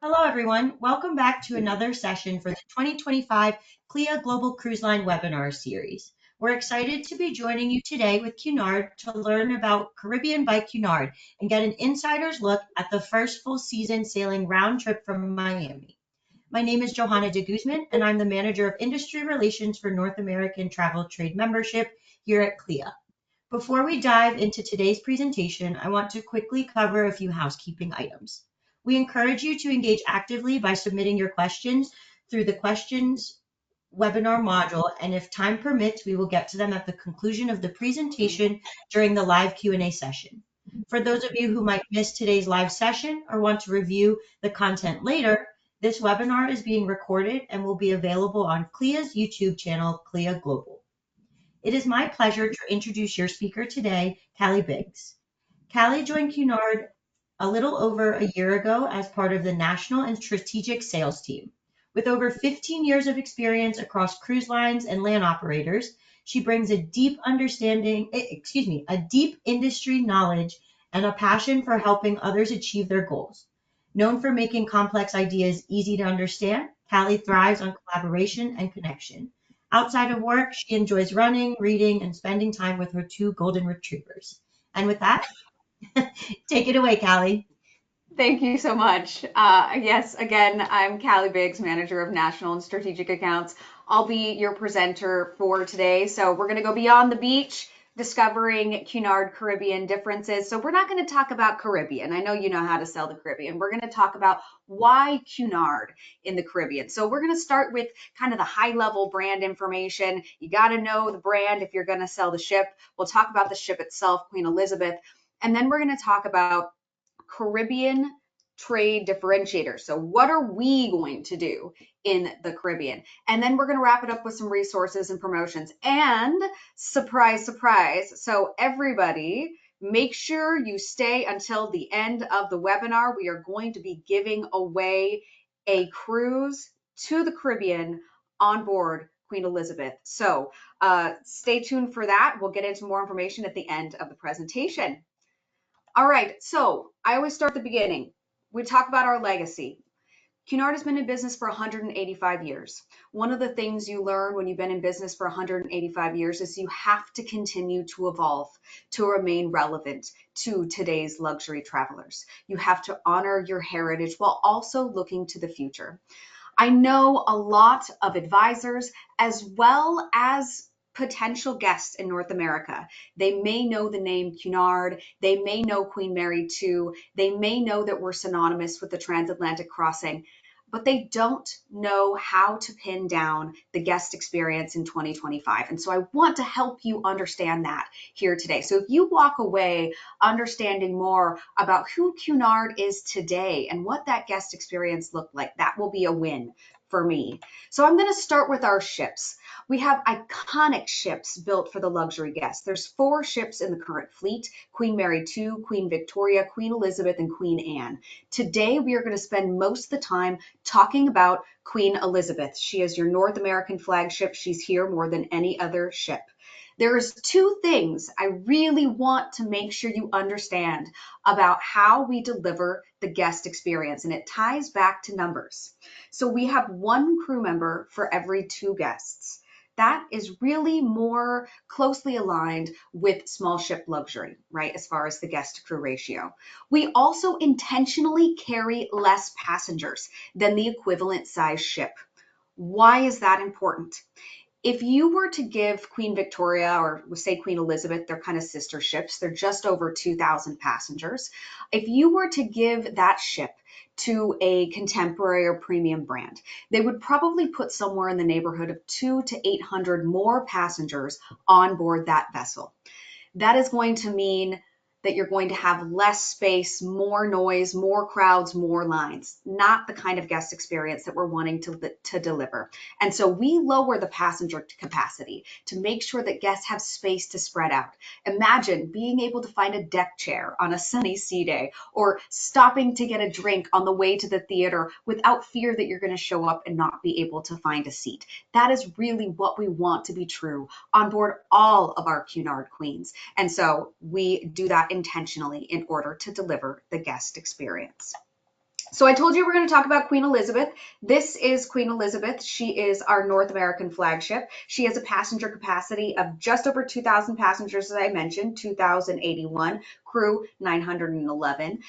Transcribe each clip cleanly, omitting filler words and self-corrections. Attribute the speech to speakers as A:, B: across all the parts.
A: Hello, everyone. Welcome back to another session for the 2025 CLIA Global Cruise Line webinar series. We're excited to be joining you today with Cunard to learn about Caribbean by Cunard and get an insider's look at the first full season sailing round trip from Miami. My name is Johanna de Guzman, and I'm the Manager of Industry Relations for North American Travel Trade Membership here at CLIA. Before we dive into today's presentation, I want to quickly cover a few housekeeping items. We encourage you to engage actively by submitting your questions through the questions webinar module, and if time permits, we will get to them at the conclusion of the presentation during the live Q&A session. For those of you who might miss today's live session or want to review the content later, this webinar is being recorded and will be available on CLIA's YouTube channel, CLIA Global. It is my pleasure to introduce your speaker today, Callie Biggs. Callie joined Cunard a little over a year ago as part of the national and strategic sales team. With over 15 years of experience across cruise lines and land operators, she brings a deep industry knowledge and a passion for helping others achieve their goals. Known for making complex ideas easy to understand, Callie thrives on collaboration and connection. Outside of work, she enjoys running, reading, and spending time with her two golden retrievers. And with that, take it away, Callie.
B: Thank you so much. Yes, again, I'm Callie Biggs, Manager of National and Strategic Accounts. I'll be your presenter for today. So we're going to go beyond the beach, discovering Cunard Caribbean differences. So we're not going to talk about Caribbean. I know you know how to sell the Caribbean. We're going to talk about why Cunard in the Caribbean. So we're going to start with kind of the high level brand information. You got to know the brand if you're going to sell the ship. We'll talk about the ship itself, Queen Elizabeth. And then we're going to talk about Caribbean trade differentiators. So what are we going to do in the Caribbean? And then we're going to wrap it up with some resources and promotions. And surprise, surprise. So everybody, make sure you stay until the end of the webinar. We are going to be giving away a cruise to the Caribbean on board Queen Elizabeth. So stay tuned for that. We'll get into more information at the end of the presentation. All right, so I always start at the beginning. We talk about our legacy. Cunard has been in business for 185 years. One of the things you learn when you've been in business for 185 years is you have to continue to evolve to remain relevant to today's luxury travelers. You have to honor your heritage while also looking to the future. I know a lot of advisors as well as potential guests in North America. They may know the name Cunard. They may know Queen Mary II. They may know that we're synonymous with the transatlantic crossing, but they don't know how to pin down the guest experience in 2025. And so I want to help you understand that here today. So if you walk away understanding more about who Cunard is today and what that guest experience looked like, that will be a win for me. So I'm going to start with our ships. We have iconic ships built for the luxury guests. There's 4 ships in the current fleet: Queen Mary II, Queen Victoria, Queen Elizabeth, and Queen Anne. Today, we are going to spend most of the time talking about Queen Elizabeth. She is your North American flagship. She's here more than any other ship. There's 2 things I really want to make sure you understand about how we deliver the guest experience, and it ties back to numbers. So we have 1 crew member for every 2 guests. That is really more closely aligned with small ship luxury, right, as far as the guest to crew ratio. We also intentionally carry less passengers than the equivalent size ship. Why is that important? If you were to give Queen Victoria, or say Queen Elizabeth, they're kind of sister ships, they're just over 2,000 passengers. If you were to give that ship to a contemporary or premium brand, they would probably put somewhere in the neighborhood of 200 to 800 more passengers on board that vessel. That is going to mean that you're going to have less space, more noise, more crowds, more lines, not the kind of guest experience that we're wanting to deliver. And so we lower the passenger capacity to make sure that guests have space to spread out. Imagine being able to find a deck chair on a sunny sea day, or stopping to get a drink on the way to the theater without fear that you're going to show up and not be able to find a seat. That is really what we want to be true on board all of our Cunard Queens. And so we do that intentionally in order to deliver the guest experience. So I told you we're going to talk about Queen Elizabeth. This is Queen Elizabeth. She is our North American flagship. She has a passenger capacity of just over 2,000 passengers, as I mentioned, 2,081, crew 911.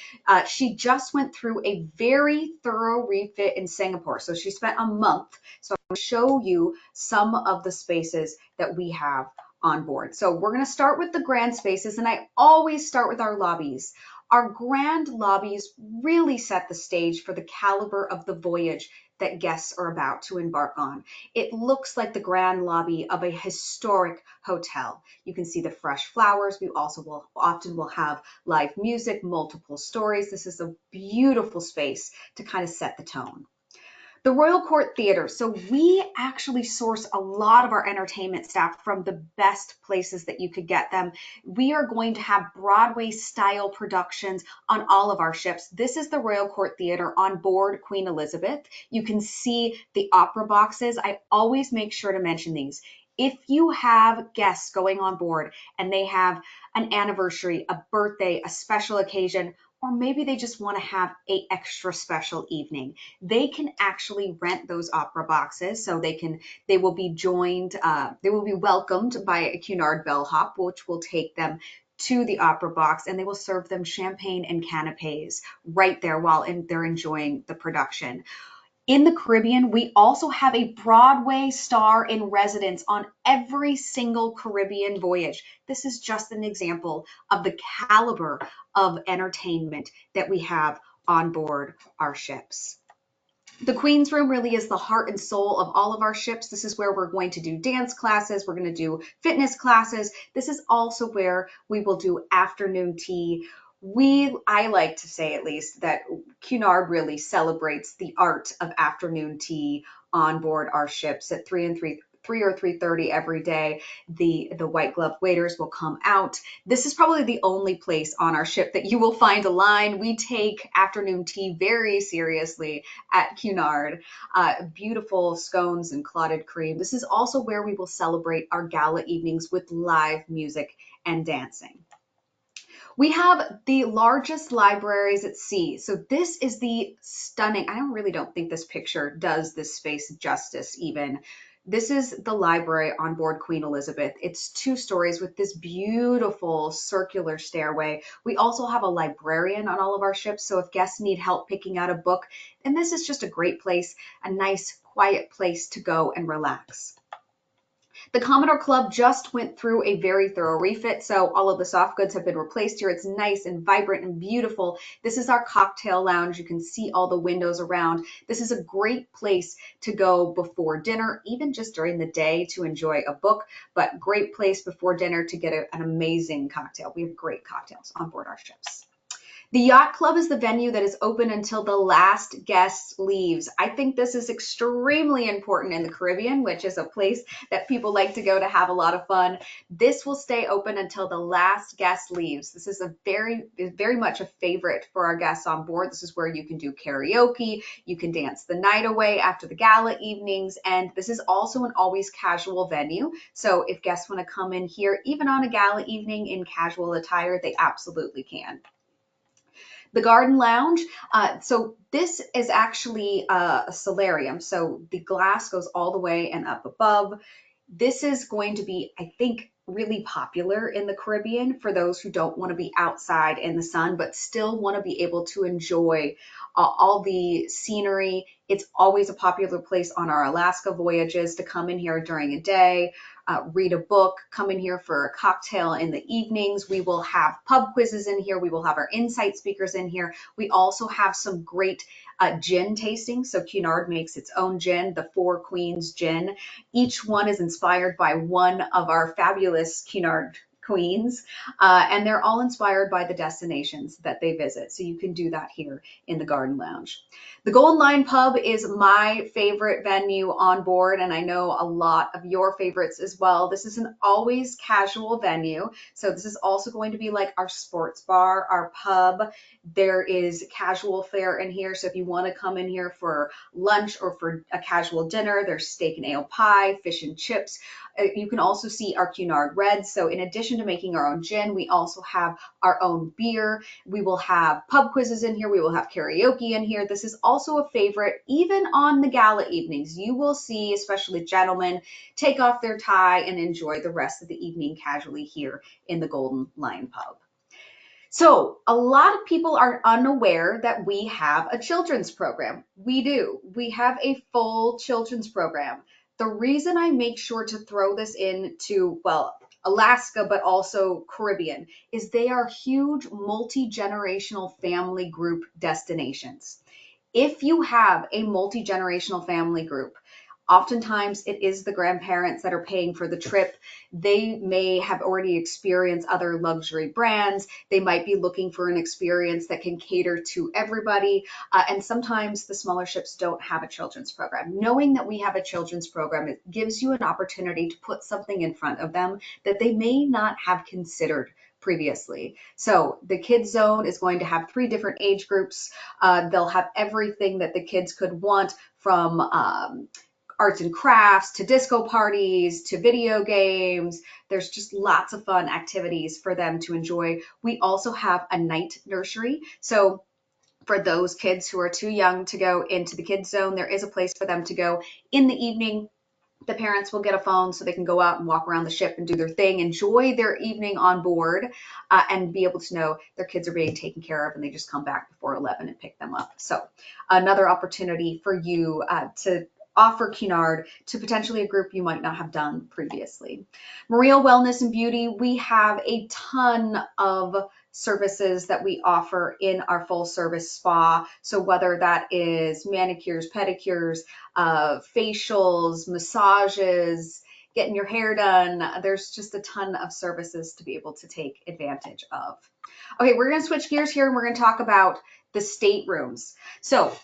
B: She just went through a very thorough refit in Singapore. So she spent a month. So I'm going to show you some of the spaces that we have on board. So we're going to start with the grand spaces, and I always start with our lobbies. Our grand lobbies really set the stage for the caliber of the voyage that guests are about to embark on. It looks like the grand lobby of a historic hotel. You can see the fresh flowers. We also will have live music, multiple stories. This is a beautiful space to kind of set the tone. The Royal Court Theater. So we actually source a lot of our entertainment staff from the best places that you could get them. We are going to have Broadway style productions on all of our ships. This is the Royal Court Theater on board Queen Elizabeth. You can see the opera boxes. I always make sure to mention these. If you have guests going on board and they have an anniversary, a birthday, a special occasion, or maybe they just want to have an extra special evening, they can actually rent those opera boxes. So they will be welcomed by a Cunard bellhop, which will take them to the opera box, and they will serve them champagne and canapes right there while they're enjoying the production. In the Caribbean, we also have a Broadway star in residence on every single Caribbean voyage. This is just an example of the caliber of entertainment that we have on board our ships. The Queen's Room really is the heart and soul of all of our ships. This is where we're going to do dance classes. We're going to do fitness classes. This is also where we will do afternoon tea. I like to say at least that Cunard really celebrates the art of afternoon tea on board our ships at 3 or 3:30 every day. The white glove waiters will come out. This is probably the only place on our ship that you will find a line. We take afternoon tea very seriously at Cunard. Beautiful scones and clotted cream. This is also where we will celebrate our gala evenings with live music and dancing. We have the largest libraries at sea. So this is the stunning, I really don't think this picture does this space justice even. This is the library on board Queen Elizabeth. It's 2 stories with this beautiful circular stairway. We also have a librarian on all of our ships. So if guests need help picking out a book, then this is just a great place, a nice quiet place to go and relax. The Commodore Club just went through a very thorough refit, so all of the soft goods have been replaced here. It's nice and vibrant and beautiful. This is our cocktail lounge. You can see all the windows around. This is a great place to go before dinner, even just during the day to enjoy a book, but great place before dinner to get an amazing cocktail. We have great cocktails on board our ships. The Yacht Club is the venue that is open until the last guest leaves. I think this is extremely important in the Caribbean, which is a place that people like to go to have a lot of fun. This will stay open until the last guest leaves. This is very much a favorite for our guests on board. This is where you can do karaoke, you can dance the night away after the gala evenings, and this is also an always casual venue. So if guests want to come in here, even on a gala evening in casual attire, they absolutely can. The Garden Lounge, so this is actually a solarium. So the glass goes all the way and up above. This is going to be, I think, really popular in the Caribbean for those who don't want to be outside in the sun, but still want to be able to enjoy all the scenery. It's always a popular place on our Alaska voyages to come in here during a day, read a book, come in here for a cocktail in the evenings. We will have pub quizzes in here. We will have our insight speakers in here. We also have some great gin tasting. So Cunard makes its own gin, the Four Queens gin. Each one is inspired by one of our fabulous Cunard queens, and they're all inspired by the destinations that they visit. So you can do that here in the Garden Lounge. The Golden Lion Pub is my favorite venue on board, and I know a lot of your favorites as well. This is an always casual venue. So this is also going to be like our sports bar, our pub. There is casual fare in here. So if you want to come in here for lunch or for a casual dinner, there's steak and ale pie, fish and chips. You can also see our Cunard Reds. So in addition addition to making our own gin, we also have our own beer. We will have pub quizzes in here. We will have karaoke in here. This is also a favorite, even on the gala evenings. You will see, especially gentlemen, take off their tie and enjoy the rest of the evening casually here in the Golden Lion Pub. So a lot of people are unaware that we have a children's program. We do. We have a full children's program. The reason I make sure to throw this into, well, Alaska, but also Caribbean, is they are huge multi-generational family group destinations. If you have a multi-generational family group, oftentimes it is the grandparents that are paying for the trip. They may have already experienced other luxury brands. They might be looking for an experience that can cater to everybody. And sometimes the smaller ships don't have a children's program. Knowing that we have a children's program, it gives you an opportunity to put something in front of them that they may not have considered previously. So the kids zone is going to have 3 different age groups. They'll have everything that the kids could want, from arts and crafts to disco parties to video games. There's just lots of fun activities for them to enjoy. We also have a night nursery. So for those kids who are too young to go into the kids zone, there is a place for them to go in the evening. The parents will get a phone so they can go out and walk around the ship and do their thing, enjoy their evening on board, and be able to know their kids are being taken care of, and they just come back before 11 and pick them up. So another opportunity for you to offer Cunard to potentially a group you might not have done previously. Marine Wellness and Beauty, we have a ton of services that we offer in our full service spa. So whether that is manicures, pedicures, facials, massages, getting your hair done, there's just a ton of services to be able to take advantage of. Okay, we're going to switch gears here and we're going to talk about the staterooms. So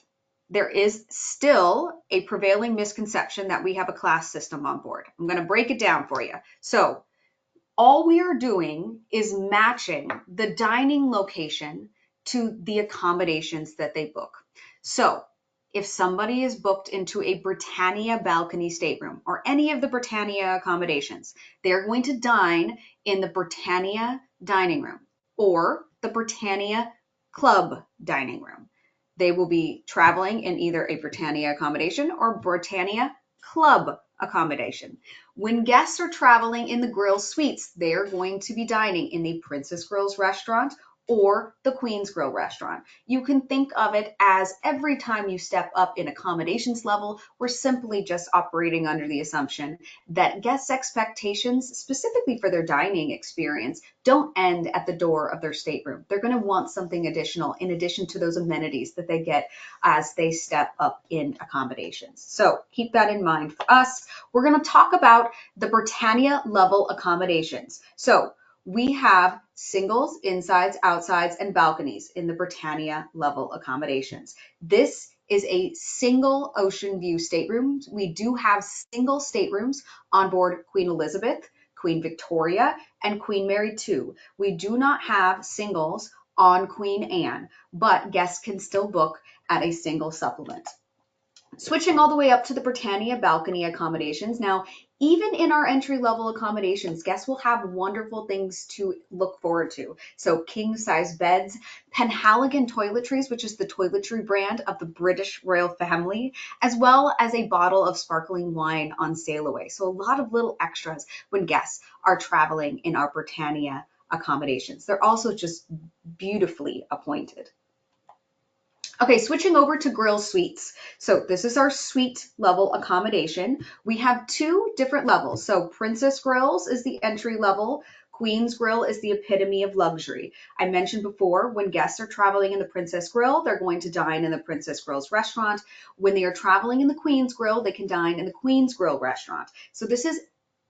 B: there is still a prevailing misconception that we have a class system on board. I'm going to break it down for you. So all we are doing is matching the dining location to the accommodations that they book. So if somebody is booked into a Britannia balcony stateroom or any of the Britannia accommodations, they're going to dine in the Britannia dining room or the Britannia club dining room. They will be traveling in either a Britannia accommodation or Britannia club accommodation. When guests are traveling in the Grill Suites, they are going to be dining in the Princess Grills restaurant or the Queen's Grill restaurant. You can think of it as every time you step up in accommodations level, we're simply just operating under the assumption that guests' expectations, specifically for their dining experience, don't end at the door of their stateroom. They're going to want something additional in addition to those amenities that they get as they step up in accommodations. So keep that in mind. For us, we're going to talk about the Britannia level accommodations. So we have singles, insides, outsides, and balconies in the Britannia level accommodations. This is a single ocean view stateroom. We do have single staterooms on board Queen Elizabeth, Queen Victoria, and Queen Mary II. We do not have singles on Queen Anne, but guests can still book at a single supplement. Switching all the way up to the Britannia balcony accommodations. Now, even in our entry-level accommodations, guests will have wonderful things to look forward to. So king-size beds, Penhaligon toiletries, which is the toiletry brand of the British royal family, as well as a bottle of sparkling wine on sail away. So a lot of little extras when guests are traveling in our Britannia accommodations. They're also just beautifully appointed. Okay, switching over to Grill Suites. So this is our suite level accommodation. We have 2 different levels. So Princess Grills is the entry level. Queen's Grill is the epitome of luxury. I mentioned before, when guests are traveling in the Princess Grill, they're going to dine in the Princess Grill's restaurant. When they are traveling in the Queen's Grill, they can dine in the Queen's Grill restaurant. So this is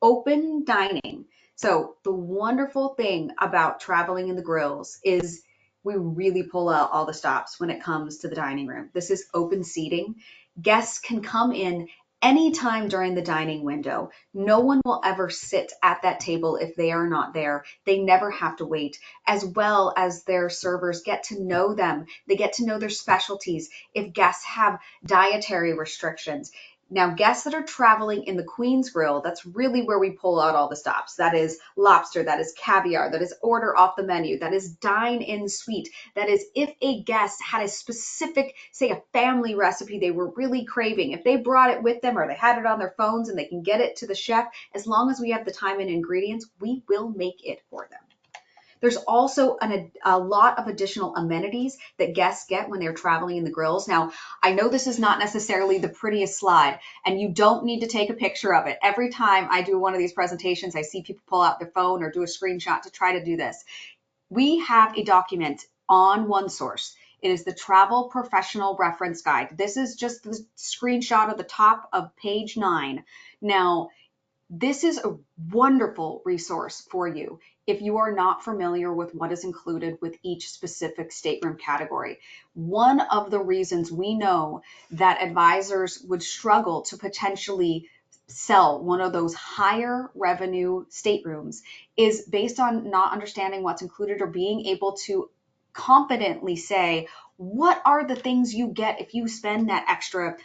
B: open dining. So the wonderful thing about traveling in the grills is we really pull out all the stops when it comes to the dining room. This is open seating. Guests can come in anytime during the dining window. No one will ever sit at that table if they are not there. They never have to wait, as well as their servers get to know them. They get to know their specialties. If guests have dietary restrictions, Now, guests that are traveling in the Queen's Grill, that's really where we pull out all the stops. That is lobster, that is caviar, that is order off the menu, that is dine in suite. That is if a guest had a specific, say a family recipe they were really craving, if they brought it with them or they had it on their phones and they can get it to the chef, as long as we have the time and ingredients, we will make it for them. There's also a lot of additional amenities that guests get when they're traveling in the grills. Now, I know this is not necessarily the prettiest slide, and you don't need to take a picture of it. Every time I do one of these presentations, I see people pull out their phone or do a screenshot to try to do this. We have a document on OneSource. It is the Travel Professional Reference Guide. This is just the screenshot of the top of page 9. Now, this is a wonderful resource for you if you are not familiar with what is included with each specific stateroom category. One of the reasons we know that advisors would struggle to potentially sell one of those higher revenue staterooms is based on not understanding what's included or being able to confidently say, what are the things you get if you spend that extra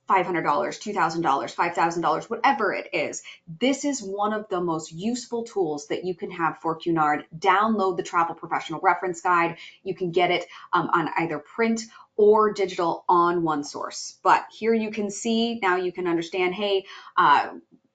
B: $500, $2,000, $5,000, whatever it is. This is one of the most useful tools that you can have for Cunard. Download the Travel Professional Reference Guide. You can get it on either print or digital on OneSource. But here you can see, now you can understand, hey,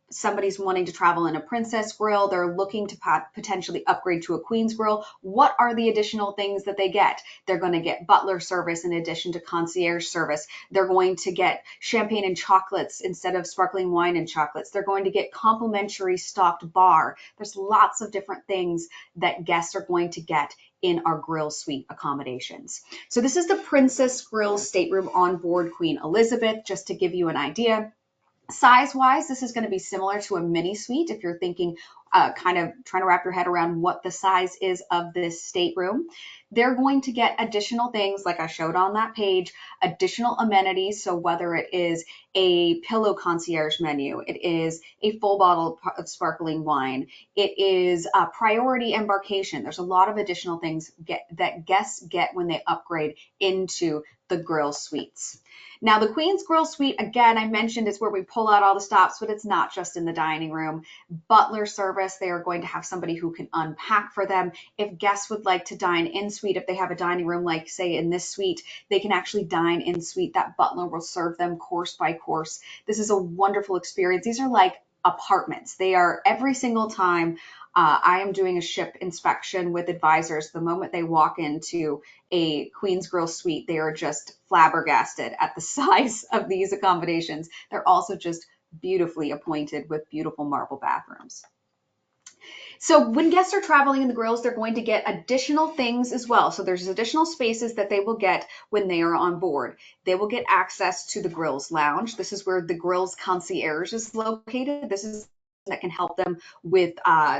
B: somebody's wanting to travel in a Princess Grill, they're looking to potentially upgrade to a Queen's Grill. What are the additional things that they get? They're going to get butler service in addition to concierge service. They're going to get champagne and chocolates instead of sparkling wine and chocolates. They're going to get complimentary stocked bar. There's lots of different things that guests are going to get in our grill suite accommodations. So this is the Princess Grill stateroom on board Queen Elizabeth, just to give you an idea. Size-wise, this is going to be similar to a mini suite if you're thinking, kind of trying to wrap your head around what the size is of this stateroom. They're going to get additional things like I showed on that page, additional amenities. So whether it is a pillow concierge menu, it is a full bottle of sparkling wine, it is a priority embarkation. There's a lot of additional things that guests get when they upgrade into the grill suites. Now, the Queen's Grill Suite, again, I mentioned is where we pull out all the stops, but it's not just in the dining room. Butler service, they are going to have somebody who can unpack for them. If guests would like to dine in suite, if they have a dining room, like say in this suite, they can actually dine in suite. That butler will serve them course by course. This is a wonderful experience. These are like apartments. They are every single time I am doing a ship inspection with advisors. The moment they walk into a Queen's Grill suite, they are just flabbergasted at the size of these accommodations. They're also just beautifully appointed with beautiful marble bathrooms. So when guests are traveling in the grills, they're going to get additional things as well. So there's additional spaces that they will get when they are on board. They will get access to the grills lounge. This is where the grills concierge is located. This is that can help them with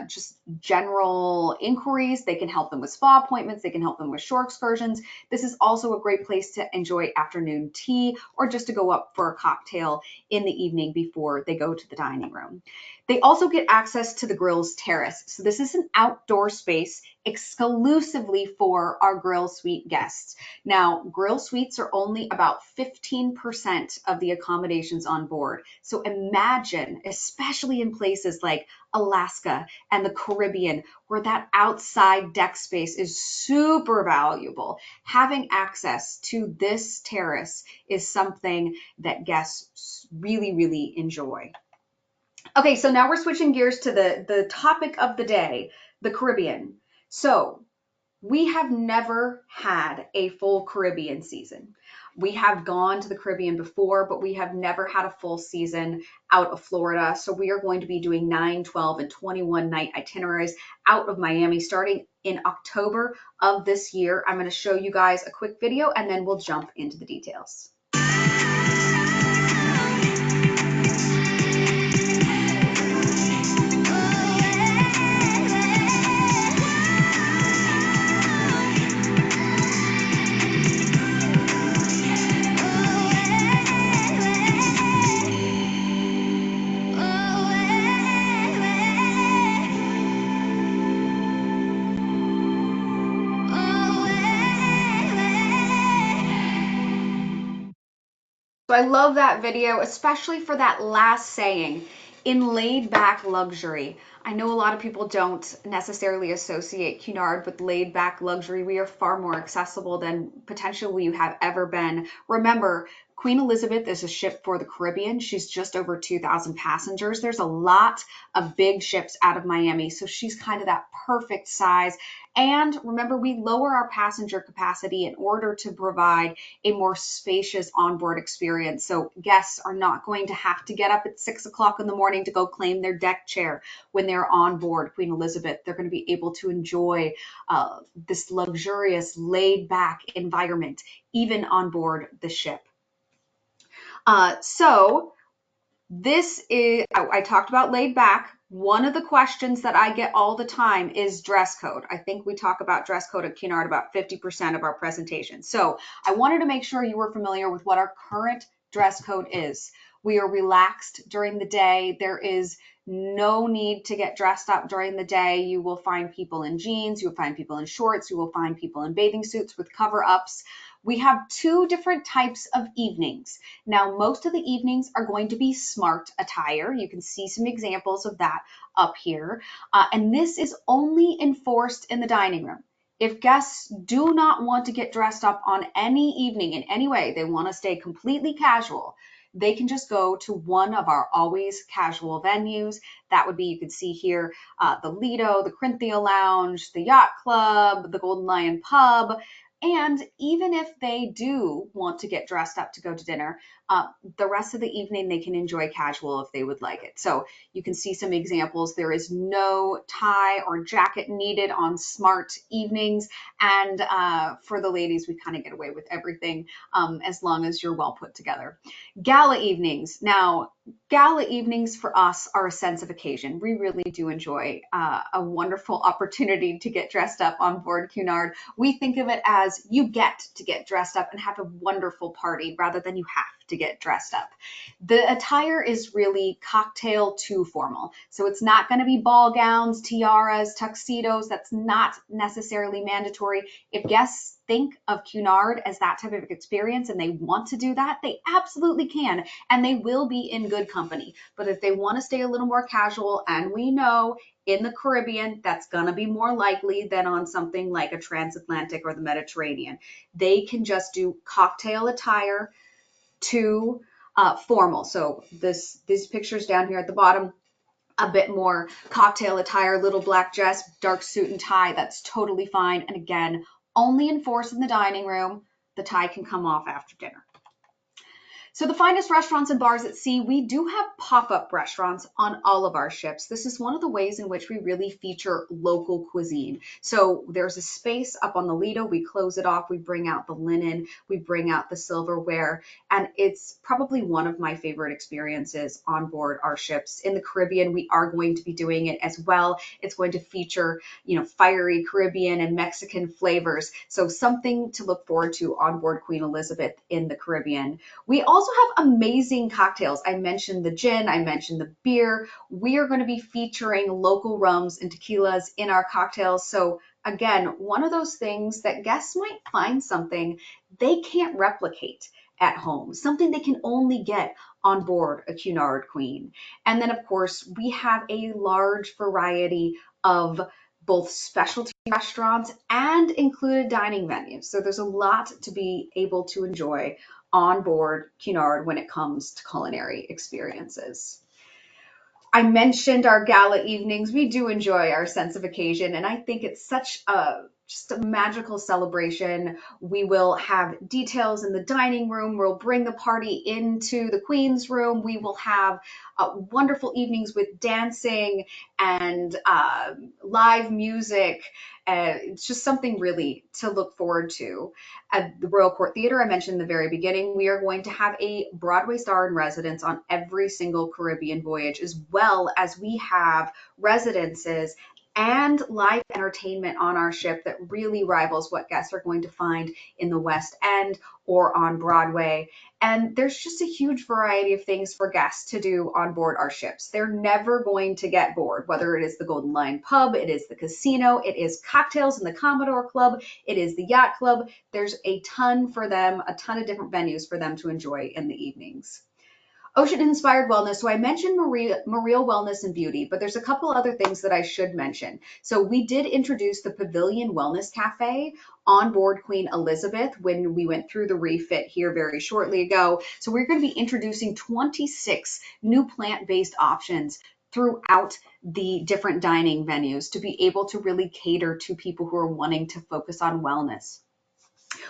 B: just general inquiries. They can help them with spa appointments. They can help them with shore excursions. This is also a great place to enjoy afternoon tea or just to go up for a cocktail in the evening before they go to the dining room. They also get access to the grill's terrace. So this is an outdoor space exclusively for our grill suite guests. Now, grill suites are only about 15% of the accommodations on board. So imagine, especially in places like Alaska and the Caribbean, where that outside deck space is super valuable. Having access to this terrace is something that guests really, really enjoy. Okay, so now we're switching gears to the topic of the day, the Caribbean. So we have never had a full Caribbean season. We have gone to the Caribbean before, but we have never had a full season out of Florida. So we are going to be doing 9, 12, and 21 night itineraries out of Miami starting in October of this year. I'm going to show you guys a quick video and then we'll jump into the details. So I love that video, especially for that last saying, in laid back luxury. I know a lot of people don't necessarily associate Cunard with laid back luxury. We are far more accessible than potentially you have ever been. Remember, Queen Elizabeth is a ship for the Caribbean. She's just over 2,000 passengers. There's a lot of big ships out of Miami, so she's kind of that perfect size. And remember, we lower our passenger capacity in order to provide a more spacious onboard experience. So guests are not going to have to get up at 6 o'clock in the morning to go claim their deck chair when they're on board Queen Elizabeth. They're going to be able to enjoy this luxurious, laid back environment, even on board the ship. So this is, I talked about laid back. One of the questions that I get all the time is dress code. I think we talk about dress code at Cunard about 50% of our presentation. So I wanted to make sure you were familiar with what our current dress code is. We are relaxed during the day. There is no need to get dressed up during the day. You will find people in jeans, you will find people in shorts, you will find people in bathing suits with cover-ups. We have two different types of evenings. Now, most of the evenings are going to be smart attire. You can see some examples of that up here. And this is only enforced in the dining room. If guests do not want to get dressed up on any evening in any way, they want to stay completely casual, they can just go to one of our always casual venues. That would be, you can see here, the Lido, the Corinthia Lounge, the Yacht Club, the Golden Lion Pub. And even if they do want to get dressed up to go to dinner, the rest of the evening they can enjoy casual if they would like it. So you can see some examples. There is no tie or jacket needed on smart evenings. And for the ladies, we kind of get away with everything as long as you're well put together. Gala evenings. Now, gala evenings for us are a sense of occasion. We really do enjoy a wonderful opportunity to get dressed up on board Cunard. We think of it as you get to get dressed up and have a wonderful party rather than you have to get dressed up. The attire is really cocktail to formal. So it's not going to be ball gowns, tiaras, tuxedos. That's not necessarily mandatory. If guests think of Cunard as that type of experience and they want to do that, they absolutely can, and they will be in good company. But if they want to stay a little more casual, and we know in the Caribbean, that's going to be more likely than on something like a transatlantic or the Mediterranean, they can just do cocktail attire to formal. So these pictures down here at the bottom, a bit more cocktail attire, little black dress, dark suit and tie, that's totally fine. And again, only enforced in the dining room. The tie can come off after dinner. So the finest restaurants and bars at sea, we do have pop-up restaurants on all of our ships. This is one of the ways in which we really feature local cuisine. So there's a space up on the Lido. We close it off. We bring out the linen. We bring out the silverware. And it's probably one of my favorite experiences on board our ships. In the Caribbean, we are going to be doing it as well. It's going to feature, fiery Caribbean and Mexican flavors. So something to look forward to on board Queen Elizabeth in the Caribbean. We also have amazing cocktails. I mentioned the gin, I mentioned the beer. We are going to be featuring local rums and tequilas in our cocktails. So again, one of those things that guests might find something they can't replicate at home, something they can only get on board a Cunard Queen. And then of course, we have a large variety of both specialty restaurants and included dining venues. So there's a lot to be able to enjoy on board Cunard when it comes to culinary experiences. I mentioned our gala evenings. We do enjoy our sense of occasion, and I think it's such just a magical celebration. We will have details in the dining room. We'll bring the party into the Queen's room. We will have wonderful evenings with dancing and live music. It's just something really to look forward to. At the Royal Court Theater, I mentioned in the very beginning, we are going to have a Broadway star in residence on every single Caribbean voyage, as well as we have residences and live entertainment on our ship that really rivals what guests are going to find in the West End or on Broadway. And there's just a huge variety of things for guests to do on board our ships. They're never going to get bored, whether it is the Golden Lion Pub, it is the casino, it is cocktails in the Commodore Club, it is the Yacht Club. There's a ton for them, a ton of different venues for them to enjoy in the evenings. Ocean-inspired wellness. So I mentioned Marine wellness and beauty, but there's a couple other things that I should mention. So we did introduce the Pavilion Wellness Cafe on board Queen Elizabeth when we went through the refit here very shortly ago. So we're going to be introducing 26 new plant-based options throughout the different dining venues to be able to really cater to people who are wanting to focus on wellness.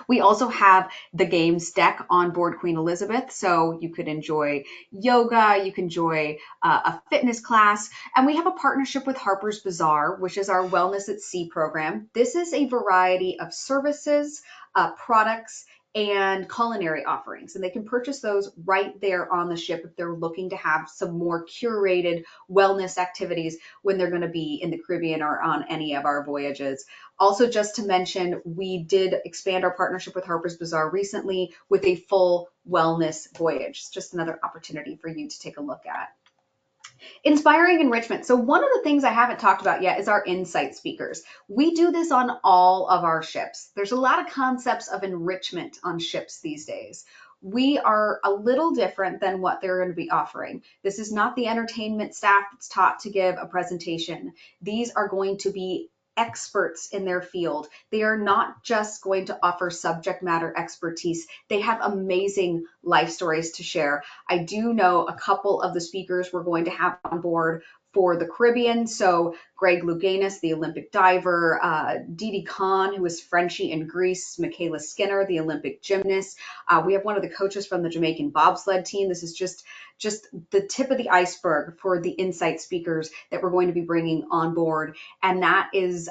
B: We also have the games deck on board Queen Elizabeth, so you could enjoy yoga, you can enjoy a fitness class, and we have a partnership with Harper's Bazaar, which is our Wellness at Sea program. This is a variety of services, products, and culinary offerings, and they can purchase those right there on the ship if they're looking to have some more curated wellness activities when they're going to be in the Caribbean or on any of our voyages. Also, just to mention, we did expand our partnership with Harper's Bazaar recently with a full wellness voyage. It's just another opportunity for you to take a look at. Inspiring enrichment. So one of the things I haven't talked about yet is our insight speakers. We do this on all of our ships. There's a lot of concepts of enrichment on ships these days. We are a little different than what they're going to be offering. This is not the entertainment staff that's taught to give a presentation. These are going to be experts in their field. They are not just going to offer subject matter expertise. They have amazing life stories to share. I do know a couple of the speakers we're going to have on board for the Caribbean. So Greg Louganis, the Olympic diver, Didi Khan, who is Frenchie in Greece, Michaela Skinner, the Olympic gymnast. We have one of the coaches from the Jamaican bobsled team. This is just the tip of the iceberg for the insight speakers that we're going to be bringing on board. And that is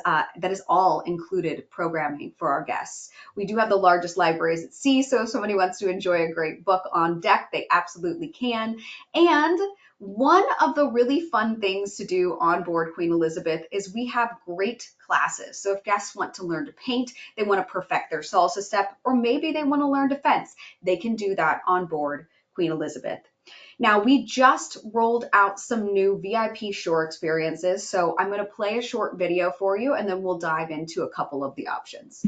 B: all included programming for our guests. We do have the largest libraries at sea. So if somebody wants to enjoy a great book on deck, they absolutely can. And one of the really fun things to do on board Queen Elizabeth is we have great classes. So if guests want to learn to paint, they want to perfect their salsa step, or maybe they want to learn to fence, they can do that on board Queen Elizabeth. Now, we just rolled out some new VIP shore experiences, so I'm going to play a short video for you, and then we'll dive into a couple of the options.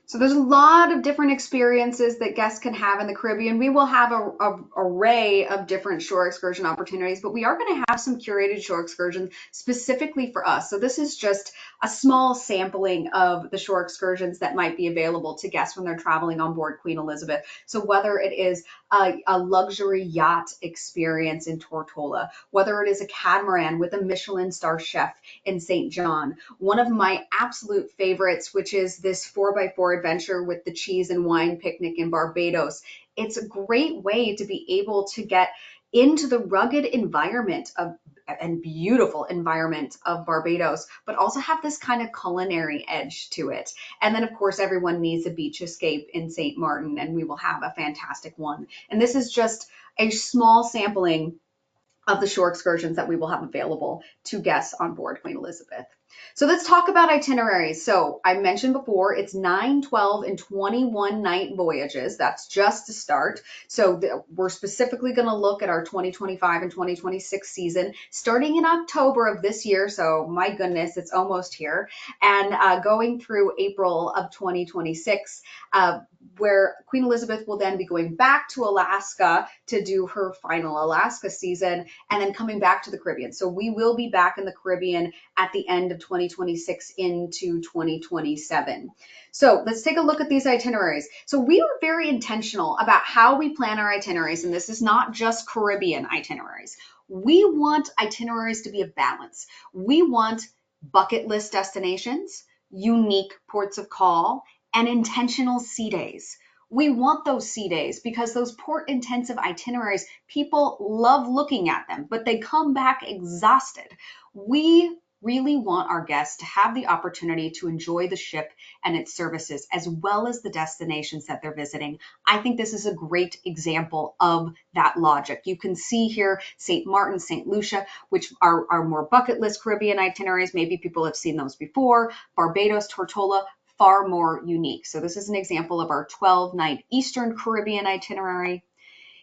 B: So there's a lot of different experiences that guests can have in the Caribbean. We will have an array of different shore excursion opportunities, but we are going to have some curated shore excursions specifically for us. So this is just a small sampling of the shore excursions that might be available to guests when they're traveling on board Queen Elizabeth. So whether it is a luxury yacht experience in Tortola, whether it is a catamaran with a Michelin star chef in St. John, one of my absolute favorites, which is this 4x4 adventure with the cheese and wine picnic in Barbados. It's a great way to be able to get into the rugged environment and beautiful environment of Barbados, but also have this kind of culinary edge to it. And then, of course, everyone needs a beach escape in St. Martin, and we will have a fantastic one. And this is just a small sampling of the shore excursions that we will have available to guests on board Queen Elizabeth. So let's talk about itineraries. So I mentioned before, it's 9, 12, and 21 night voyages. That's just to start. So we're specifically going to look at our 2025 and 2026 season starting in October of this year. So my goodness, it's almost here. And going through April of 2026, where Queen Elizabeth will then be going back to Alaska to do her final Alaska season and then coming back to the Caribbean. So we will be back in the Caribbean at the end of 2026 into 2027. So let's take a look at these itineraries. So we were very intentional about how we plan our itineraries, and this is not just Caribbean itineraries. We want itineraries to be a balance. We want bucket list destinations, unique ports of call, and intentional sea days. We want those sea days because those port intensive itineraries, people love looking at them, but they come back exhausted. We really want our guests to have the opportunity to enjoy the ship and its services as well as the destinations that they're visiting. I think this is a great example of that logic. You can see here St. Martin, St. Lucia, which are more bucket list Caribbean itineraries. Maybe people have seen those before. Barbados, Tortola, far more unique. So this is an example of our 12-night Eastern Caribbean itinerary.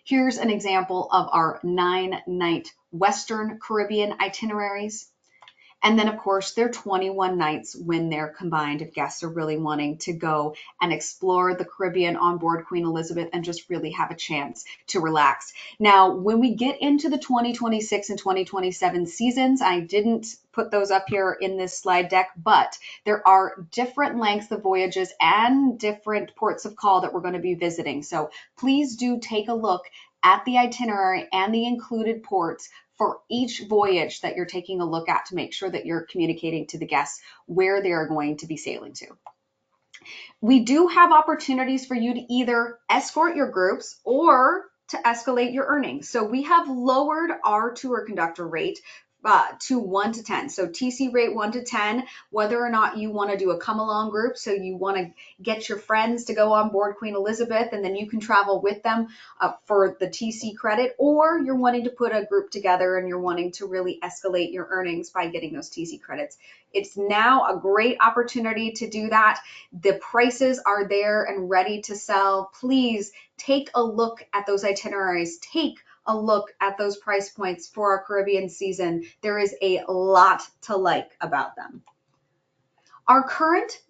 B: Here's an example of our 9-night Western Caribbean itineraries. And then, of course, they're 21 nights when they're combined if guests are really wanting to go and explore the Caribbean on board Queen Elizabeth and just really have a chance to relax. Now, when we get into the 2026 and 2027 seasons, I didn't put those up here in this slide deck, but there are different lengths of voyages and different ports of call that we're going to be visiting. So please do take a look at the itinerary and the included ports for each voyage that you're taking a look at to make sure that you're communicating to the guests where they are going to be sailing to. We do have opportunities for you to either escort your groups or to escalate your earnings. So we have lowered our tour conductor rate to 1 to 10. So TC rate 1 to 10, whether or not you want to do a come along group. So you want to get your friends to go on board Queen Elizabeth and then you can travel with them for the TC credit, or you're wanting to put a group together and you're wanting to really escalate your earnings by getting those TC credits. It's now a great opportunity to do that. The prices are there and ready to sell. Please take a look at those itineraries. Take a look at those price points for our Caribbean season. There is a lot to like about them. Our current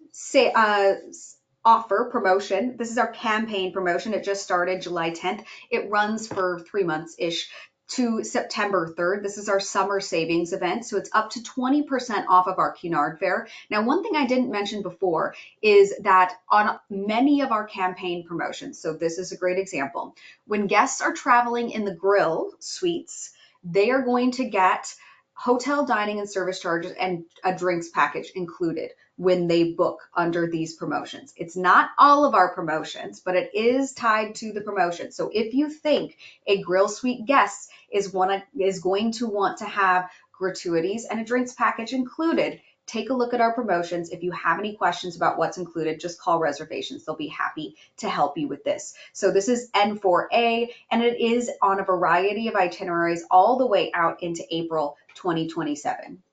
B: offer promotion, this is our campaign promotion. It just started July 10th. It runs for 3 months-ish to September 3rd. This is our summer savings event. So it's up to 20% off of our Cunard fare. Now, one thing I didn't mention before is that on many of our campaign promotions, so this is a great example, when guests are traveling in the grill suites, they are going to get hotel dining and service charges and a drinks package included when they book under these promotions. It's not all of our promotions, but it is tied to the promotion. So if you think a grill suite guest is going to want to have gratuities and a drinks package included, take a look at our promotions. If you have any questions about what's included, just call reservations. They'll be happy to help you with this. So this is N4A, and it is on a variety of itineraries all the way out into April 2027.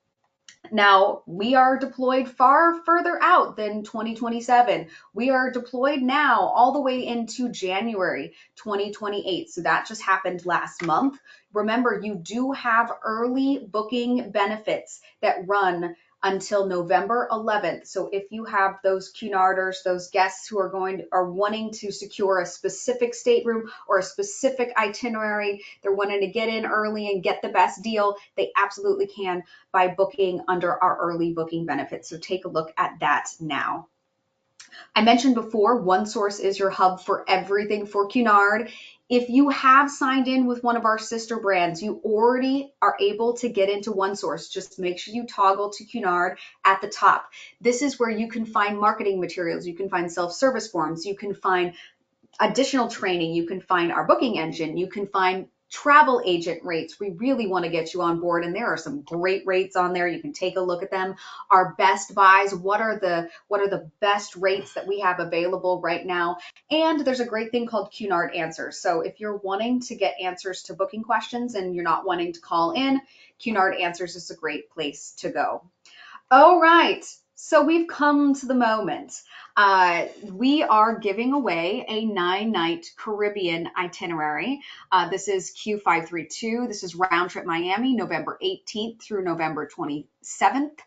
B: Now, we are deployed far further out than 2027. We are deployed now all the way into January 2028. So that just happened last month. Remember, you do have early booking benefits that run until November 11th. So if you have those Cunarders, those guests who are wanting to secure a specific stateroom or a specific itinerary, they're wanting to get in early and get the best deal, they absolutely can by booking under our early booking benefits. So take a look at that now. I mentioned before, OneSource is your hub for everything for Cunard. If you have signed in with one of our sister brands, you already are able to get into OneSource. Just make sure you toggle to Cunard at the top. This is where you can find marketing materials. You can find self-service forms. You can find additional training. You can find our booking engine. You can find travel agent rates. We really want to get you on board, and there are some great rates on there. You can take a look at them. Our best buys, what are the best rates that we have available right now? And there's a great thing called Cunard Answers. So if you're wanting to get answers to booking questions and you're not wanting to call in, Cunard Answers is a great place to go. All right. So we've come to the moment. We are giving away a 9-night Caribbean itinerary. This is Q532. This is round trip Miami, November 18th through November 27th.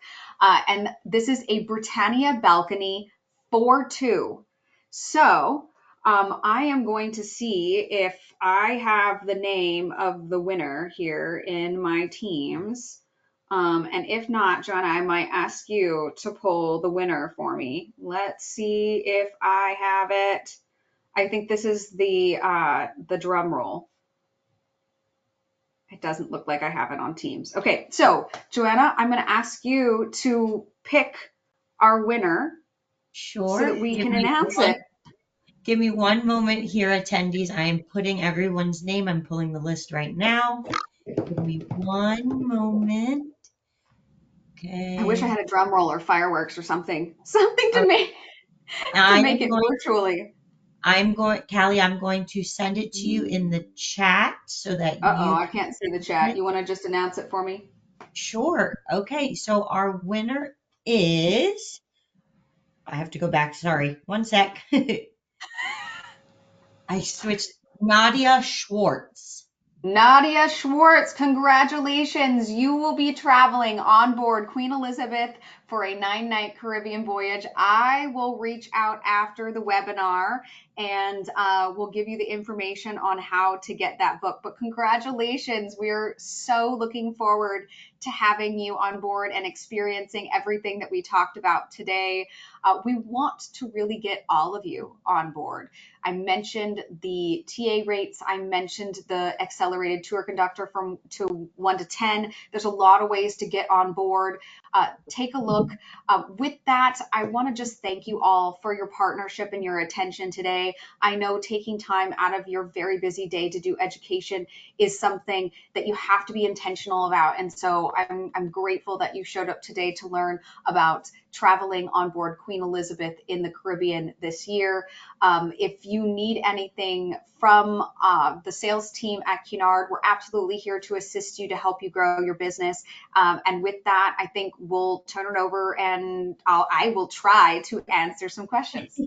B: And this is a Britannia balcony 4-2. So I am going to see if I have the name of the winner here in my teams. And if not, Joanna, I might ask you to pull the winner for me. Let's see if I have it. I think this is the drum roll. It doesn't look like I have it on Teams. Okay, so Joanna, I'm going to ask you to pick our winner so
A: Sure.
B: that we can announce it.
A: Give me one moment here, attendees. I am putting everyone's name. I'm pulling the list right now. Give me one moment.
B: I wish I
A: Okay.
B: had a drum roll or fireworks or something, something
A: All
B: to
A: right.
B: make it virtually.
A: Callie, I'm going to send it to you in the chat so that
B: Uh-oh,
A: you
B: I
A: can
B: can't see the
A: see
B: chat.
A: it.
B: You want to just announce it for me?
A: Sure. Okay. So our winner is, I have to go back. Sorry. One sec. I switched. Nadia Schwartz.
B: Nadia Schwartz, congratulations. You will be traveling on board Queen Elizabeth for a 9-night Caribbean voyage. I will reach out after the webinar and we'll give you the information on how to get that book. But congratulations. We're so looking forward to having you on board and experiencing everything that we talked about today. We want to really get all of you on board. I mentioned the TA rates. I mentioned the accelerated tour conductor from to 1 to 10. There's a lot of ways to get on board. Take a look. With that, I want to just thank you all for your partnership and your attention today. I know taking time out of your very busy day to do education is something that you have to be intentional about. And so I'm grateful that you showed up today to learn about traveling on board Queen Elizabeth in the Caribbean this year. If you need anything from the sales team at Cunard, we're absolutely here to assist you to help you grow your business. And with that, I think we'll turn it over and I will try to answer some questions.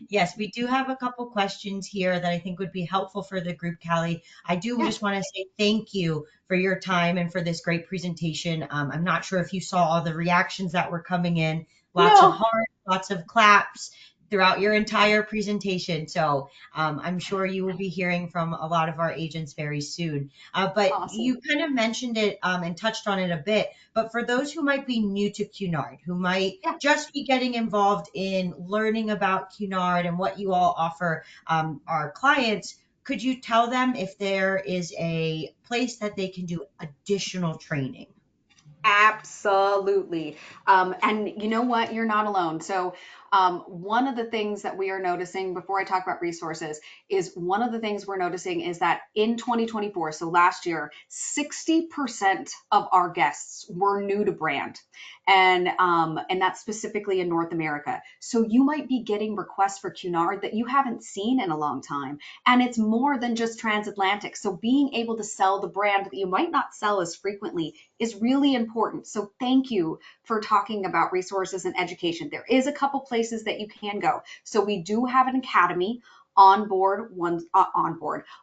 A: Yes, we do have a couple questions here that I think would be helpful for the group, Callie. I do
B: Yeah.
A: just want to say thank you for your time and for this great presentation. I'm not sure if you saw all the reactions that were coming in, lots of
B: No.
A: hearts, lots of claps throughout your entire presentation. So I'm sure you will be hearing from a lot of our agents very soon. But
B: Awesome.
A: you kind of mentioned it and touched on it a bit. But for those who might be new to Cunard, who might
B: Yeah.
A: just be getting involved in learning about Cunard and what you all offer our clients, could you tell them if there is a place that they can do additional training?
B: Absolutely. And you know what? You're not alone. So, one of the things that we are noticing before I talk about resources is one of the things we're noticing is that in 2024, so last year, 60% of our guests were new to brand. And that's specifically in North America. So you might be getting requests for Cunard that you haven't seen in a long time. And it's more than just transatlantic. So being able to sell the brand that you might not sell as frequently is really important. So thank you for talking about resources and education. There is a couple places that you can go. So we do have an academy on board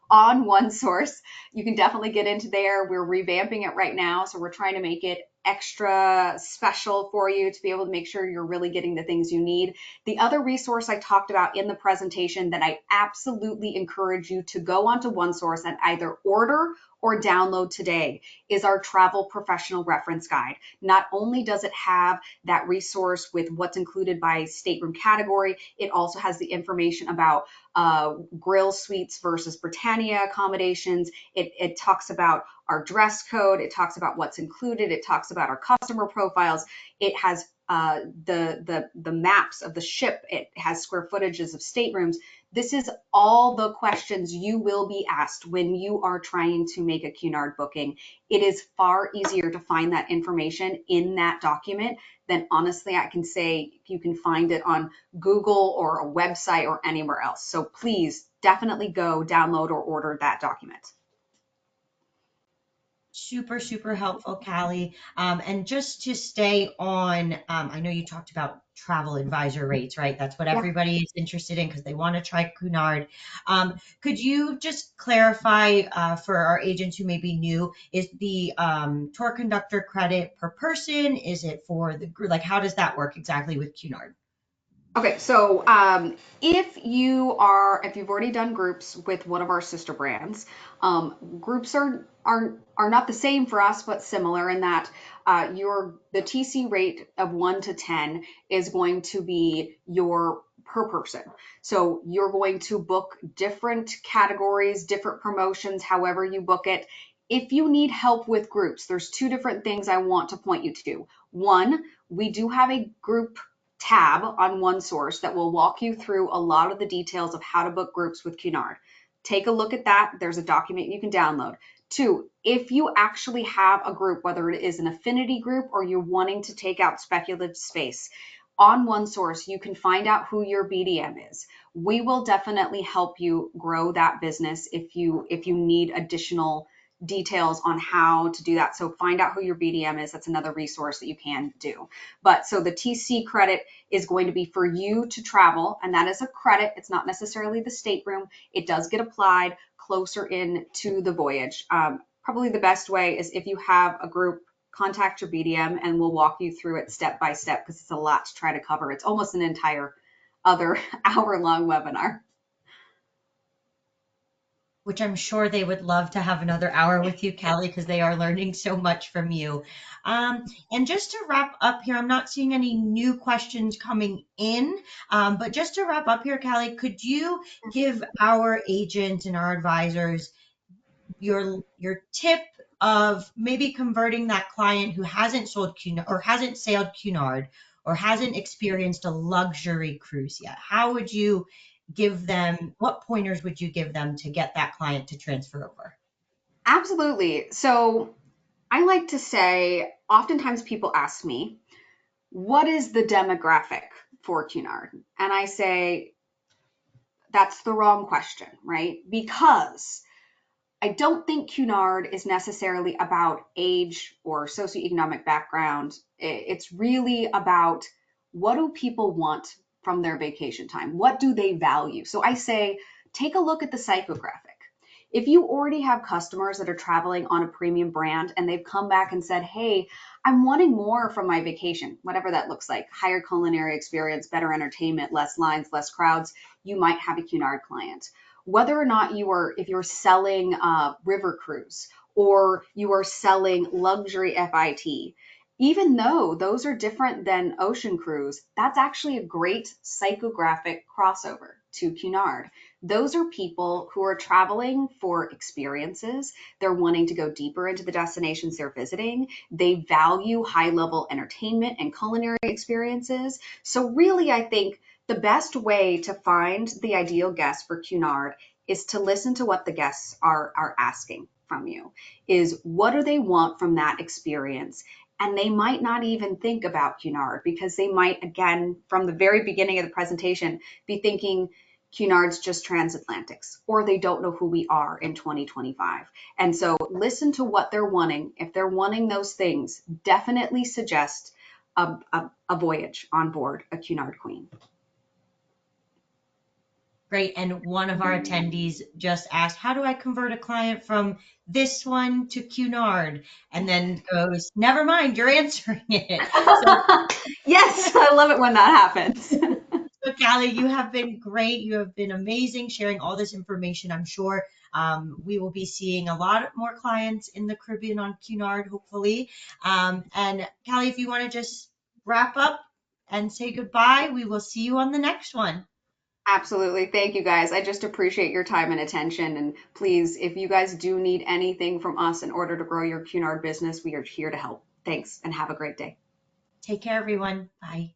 B: on one source. You can definitely get into there. We're revamping it right now, so we're trying to make it extra special for you to be able to make sure you're really getting the things you need. The other resource I talked about in the presentation that I absolutely encourage you to go onto OneSource and either order or download today is our travel professional reference guide. Not only does it have that resource with what's included by stateroom category, it also has the information about grill suites versus Britannia accommodations. It talks about our dress code. It talks about what's included. It talks about our customer profiles. It has the maps of the ship. It has square footages of staterooms. This is all the questions you will be asked when you are trying to make a Cunard booking. It is far easier to find that information in that document than honestly I can say you can find it on Google or a website or anywhere else. So please definitely go download or order that document.
A: Super, super helpful, Callie. And just to stay on, I know you talked about travel advisor rates, right? That's what
B: Yeah.
A: everybody is interested in because they want to try Cunard. Could you just clarify for our agents who may be new, is the tour conductor credit per person? Is it for the group? Like, how does that work exactly with Cunard?
B: Okay, so if you've already done groups with one of our sister brands, groups are not the same for us, but similar in that the TC rate of 1 to 10 is going to be your per person. So you're going to book different categories, different promotions, however you book it. If you need help with groups, there's two different things I want to point you to. One, we do have a group tab on OneSource that will walk you through a lot of the details of how to book groups with Cunard. Take a look at that. There's a document you can download. Two, if you actually have a group, whether it is an affinity group or you're wanting to take out speculative space, on OneSource, you can find out who your BDM is. We will definitely help you grow that business if you need additional details on how to do that. So find out who your BDM is. That's another resource that you can do. But so the TC credit is going to be for you to travel, and that is a credit. It's not necessarily the stateroom. It does get applied closer in to the voyage. Probably the best way is if you have a group, contact your BDM and we'll walk you through it step by step because it's a lot to try to cover. It's almost an entire other hour-long webinar.
A: Which I'm sure they would love to have another hour with you, Callie, because they are learning so much from you. And just to wrap up here, I'm not seeing any new questions coming in, but just to wrap up here, Callie, could you give our agents and our advisors your tip of maybe converting that client who hasn't sold Cunard or hasn't sailed Cunard or hasn't experienced a luxury cruise yet? How would you give them, what pointers would you give them to get that client to transfer over?
B: Absolutely. So I like to say, oftentimes people ask me, what is the demographic for Cunard? And I say, that's the wrong question, right? Because I don't think Cunard is necessarily about age or socioeconomic background. It's really about what do people want from their vacation time? What do they value? So I say, take a look at the psychographic. If you already have customers that are traveling on a premium brand and they've come back and said, hey, I'm wanting more from my vacation, whatever that looks like, higher culinary experience, better entertainment, less lines, less crowds, you might have a Cunard client. Whether or not if you're selling river cruise or you are selling luxury FIT, even though those are different than ocean cruise, that's actually a great psychographic crossover to Cunard. Those are people who are traveling for experiences. They're wanting to go deeper into the destinations they're visiting. They value high level entertainment and culinary experiences. So, really, I think the best way to find the ideal guest for Cunard is to listen to what the guests are asking from you. Is what do they want from that experience? And they might not even think about Cunard because they might, again, from the very beginning of the presentation, be thinking Cunard's just transatlantics, or they don't know who we are in 2025. And so listen to what they're wanting. If they're wanting those things, definitely suggest a voyage on board a Cunard Queen.
A: Great. And one of our attendees just asked, how do I convert a client from this one to Cunard? And then goes, never mind, you're answering it. So,
B: Yes, I love it when that happens.
A: so Callie, you have been great. You have been amazing sharing all this information. I'm sure we will be seeing a lot more clients in the Caribbean on Cunard, hopefully. And Callie, if you want to just wrap up and say goodbye, we will see you on the next one.
B: Absolutely. Thank you guys. I just appreciate your time and attention. And please, if you guys do need anything from us in order to grow your Cunard business, we are here to help. Thanks and have a great day.
A: Take care, everyone. Bye.